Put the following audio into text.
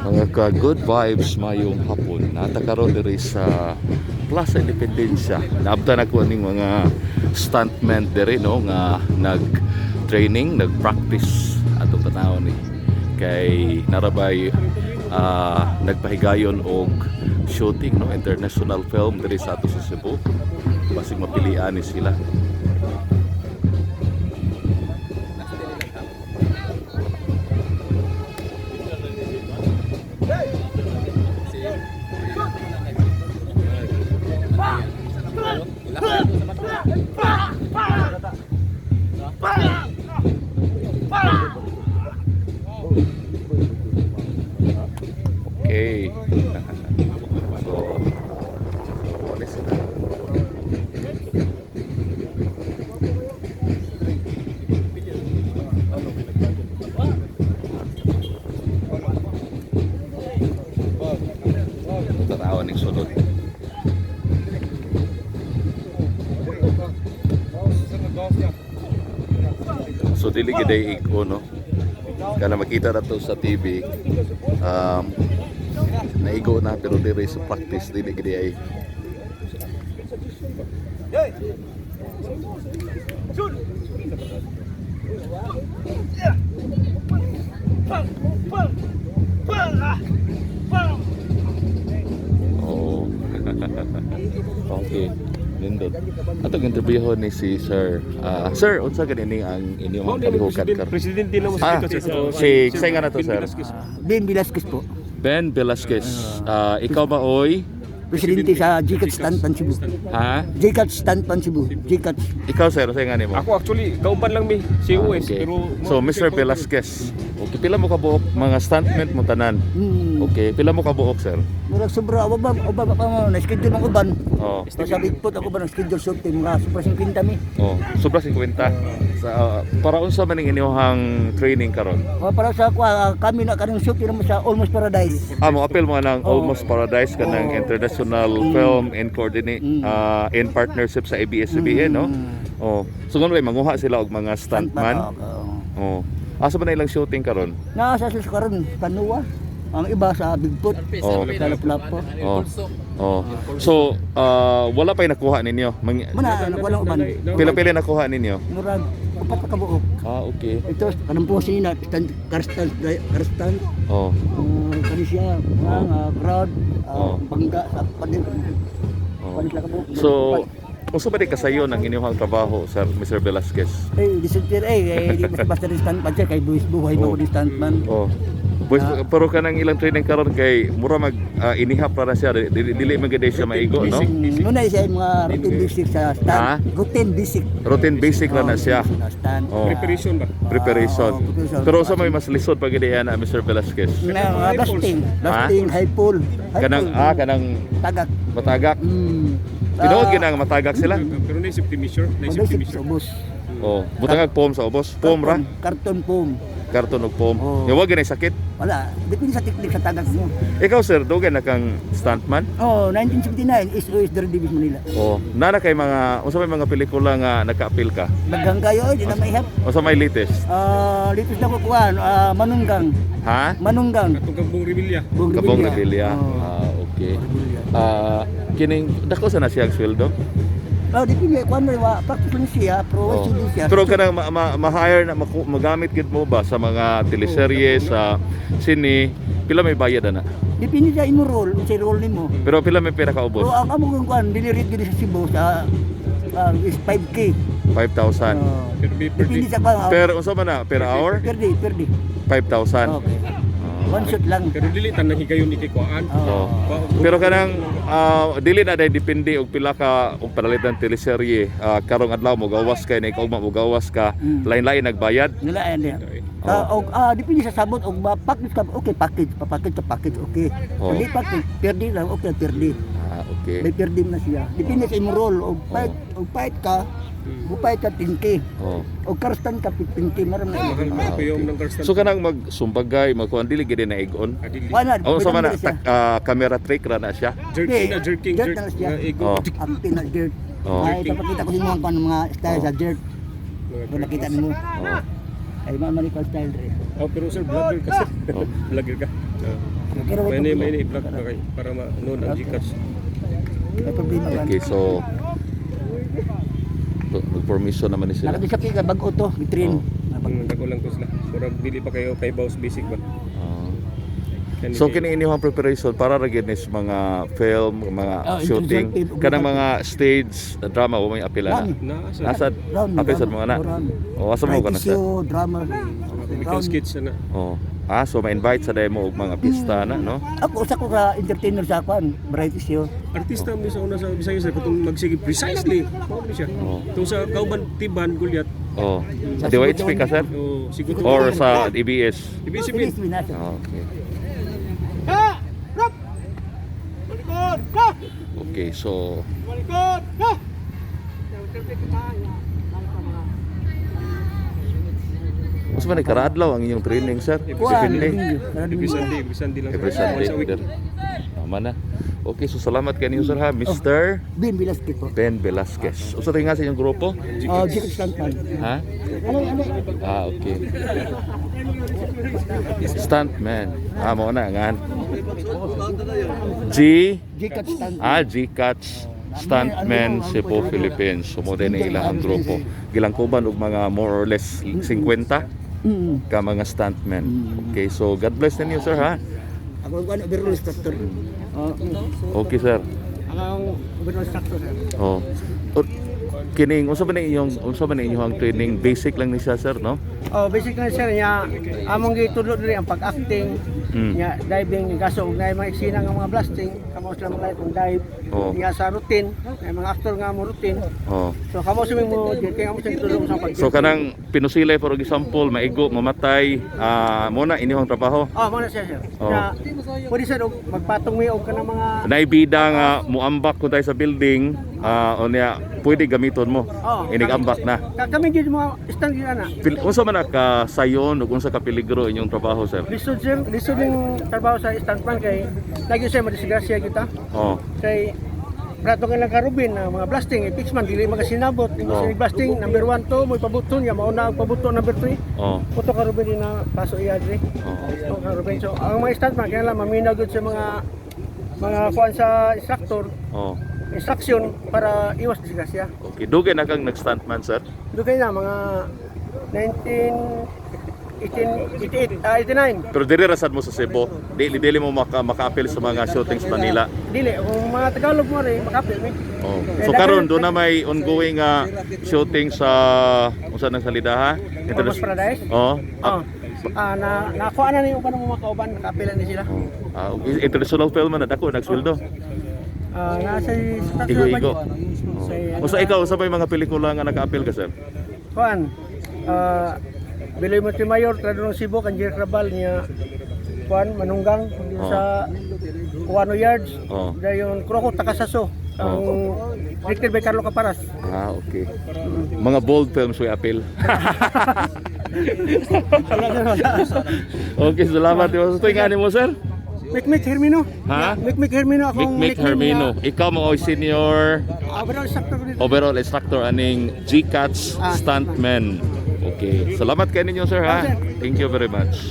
Mga ka-good vibes mayong hapon. Natakaroon diri sa Plaza Independencia. Naabtan ako ning mga stuntmen diri no nga nag-training, nag-practice ato panahon ni. Kay narabay nagpahigayon og shooting no international film diri sa ato sa Cebu. Basig mapilian ni sila. Okay. So ano sila? Tarawan ng sunod. So dili gid ay iko no. Kana makita na to sa TV. Naigo na pero diri sa practice dili gid ay. Oh. Okay. Nindot. Atong interview ni si Sir. Sir, unsa ganini ang inyong kalihukan karon? Presidente na mo Ah, si say nga na to, sir. Ben Velasquez po. Ben Velasquez. Ikaw ba oy? Presidente sa GCAT Stanpan Cebu. Ha? GCAT Stanpan Cebu. GCAT. Ikaw sir, say nga nimo. Ako actually, kauban lang mi, COS, Okay. pero... So Mr. Velasquez. Okay, pila mo ka buok mga stuntmen mo tanan? Okay, pila mo ka buok sir? Murag sobra uba pa mo na schedule ng uban. Oh. Sa bigpot ako ba ng schedule shooting mga super 50 mi. Oh, sobra 50. Sa para unsa man ning inyong training karon? Para sa kami na kanang shooting naman sa Almost Paradise. Mo appeal mo nang Almost Paradise kanang international film and coordinate in partnership sa ABS-CBN no? Oh, so ngon manguha sila og mga stuntman. Oh. Asa ba na ilang shooting karon? Nasa sa karon Panua. Ang iba sa Bigpot. Oh. Sa Lapu-Lapu. Oh. Oh. So, wala pa nakuha ninyo. Mana walang uban. Pila-pila nakuha ninyo? Murag upat ka buok. Okay. Ito kanang po sina Karstan. Oh. Kani siya mga crowd bangga sa padin. Oh. So, unsa ba di kasayo ng inyong trabaho, Sir Mr. Velasquez? Disentir di basta di stuntman siya kay buhay Oh. mo di stuntman. Oh. Boys, pero kanang ilang training karon kay mura mag inihap para siya dili man gid siya maigo, no? Muna siya mga routine basic sa Ha? stunt. Routine basic. Routine basic lang na siya. Stunt. Oh. Preparation ba? Preparation. preparation. Pero sa may mas lisod pag na Mr. Velasquez. Na dusting, Ha? high pull. Kanang kanang tagak. matagak. Tinuod ginang matagak sila. Pero na safety measure, na Basic safety sa measure. ubos. Oh, butang pom sa ubos. Pom ra. Karton pom. Karton og pom. Oh. Yung wag ginay sakit. Wala, depende sa teknik sa tagak mo. Ikaw sir, dogan na kang stuntman? Oh, 1979 SOS Daredevil Manila. Oh, nana kay mga unsa may mga pelikula nga naka-appeal ka? Daghang kayo di na maihap. Unsa may latest? Litos na ko kuan, Manunggang. Ha? Manunggang. Atong Kabong Rebilla. Kabong Rebilla. Oh. Okay. Kining dako sa na siya ang sweldo? Depende kuan wa practice lang siya, pro CD siya. Pero kanang ma-hire na magamit gid mo ba sa mga teleserye sa sine, pila may bayad ana? Depende sa imo role, sa role nimo. Pero pila may pera ka ubos? Pero ang amo kung kuan dili-rate gid sa Cebu sa is 5K. 5,000. Depende sa kuan. Per unsa man na per hour? Per day, per day. 5,000. Okay. One shot lang. Pero dili tan nahigayon ni Kikuan. Oh. Pero kanang dili na day depende og pila ka og panalitan teleserye karong adlaw mo gawas kay na ikaw mo gawas ka lain-lain nagbayad. Nilaan niya. Depende sa sabot og package ka okay package okay. Oh. Hindi package per day lang okay per day. Okay. May per day na siya. Depende sa imo role og fight ka Bupay ka 10K. Oh. O karstan ka 15K maram na. Mahal ba pa yung ng karstan? So kanang magsumbagay, magkuan dili gid na igon. Adili. Wala. Oh, sa mana siya. camera trick ra na siya. Jerking na, jerking, Dirt jerk. na siya. Ego. Oh. Acting na dirt. Oh. Ay, papakita ko sa inyo kung ano mga style sa dirt. Kung nakita niyo. Oh. Ay, mamali ko style rin. Oh, pero sir, vlogger ka sir. Oh. Vlogger ka. Pero May i-vlog ka kay para ma-noon ang Gcash. may problema ba? Okay, so permission naman ni sila. Nakadisapin ka, bago to, Oh. i-train. Dako lang ko sila. Murag dili pa kayo kay Boss Basic ba? Ah. Kani So kay- kini inyong preparation para ra gid nis mga film, mga Oh, shooting, interactive. kanang mga stage drama wa may apila Round. na. na sa Nasad apil sad mga na. O asa mo kana sir? Show, drama. Typical skits na. Oh. Ah, so ma-invite sa demo og mga pista na, no? Ako, usa ko ka entertainer sa akwan, variety show. Artista mo sa una sa Bisaya sir katong magsige precisely. Mao ni siya. Oh. Tung sa Kauban Tiban Gulyat. Oh. Di wa speak ka sir? O sigot Or sa EBS? Ibisipin. Oh, okay. Okay, so mas man karadlaw ang inyong training, sir? Depende. Every Sunday lang. Every Once a Sunday. week. Tama na. Okay, so salamat kayo sir ha, Mr. Ben Velasquez po. Ben Velasquez. Usa rin nga sa inyong grupo? Jake Stanton. Ha? Ano? Ah, okay. Stuntman. Ah, mo na nga. Jake Stanton. G-Catch Stuntman Cebu, Philippines. So mo din ang ilang grupo. Gilangkuban og mga more or less 50 ka mga stuntmen. Okay, so God bless ninyo sir ha. Ako ang overall instructor. Okay sir. Ang overall instructor. Oh. Kining unsa ba na inyong training? Basic lang ni siya sir, no? Oh, basically sir niya among gitudlo diri ang pag-acting, Mm. niya diving kaso ug nay mga eksena nga mga blasting, kamo sila mga kung dive, Oh. niya sa routine, may mga actor nga mo routine. Oh. So kamo sila mo kay kamo sila tulong sa pag. So kanang pinusilay for example, maigo, mamatay, muna inyong trabaho. Oh, mo na siya sir. Oh. Na pwede sir og magpatong mi og kanang mga Naibida nga muambak ko tayo sa building, o niya pwede gamiton mo. Oh, Inigambak na. kami gid mga stand gyud ana. Unsa man ka sayon ug unsa ka peligro inyong trabaho sir? Lisod sir, lisod yung trabaho sa stuntman kay lagi siya madisgrasya kita. Oh. Kay prato nga lang karubin na mga blasting fixman dili magasinabot Oh. yung blasting number 1 to mo pabuton ya mauna ang pabuton number 3 Oh. puto karubin din na paso iya diri Oh. karubin so ang mga stuntman kaya lang maminaw gud sa mga kuan sa instructor Oh. instruction para iwas disgrasya Okay, dugay na kang nag-stuntman sir. dugay na mga 89 Pero diri rasad mo sa Cebu. Dili mo maka-appeal sa mga shootings Manila. dili kung mga Tagalog mo rin makapil mi Oh. So karon do na may ongoing shooting sa unsa nang salida ha? Almost Paradise Oh. na nakuha na niyo pa ng mga kauban nakapilan ni sila International film na dako nagsweldo. nasa Igo-igo. Sa Usa ikaw sa may mga pelikula nga naka-appeal ka sir? Juan, Biloy Montemayor, Tradong Cebu, Kanjir Krabal niya, Juan, Manunggang, sa Kuano Yards, Oh. dayon Kroko Takasaso, ang directed by Carlo Caparas. Okay. Mga bold films we appeal. Okay, salamat. Sa tuwing mo sir? Mikmik Hermino. Ha? Mikmik Hermino akong Mick Hermino. Ikaw mo senior Overall instructor dito. overall instructor aning G-Catch Stuntman. Okay. Salamat kayo ninyo sir ha. Thank you very much.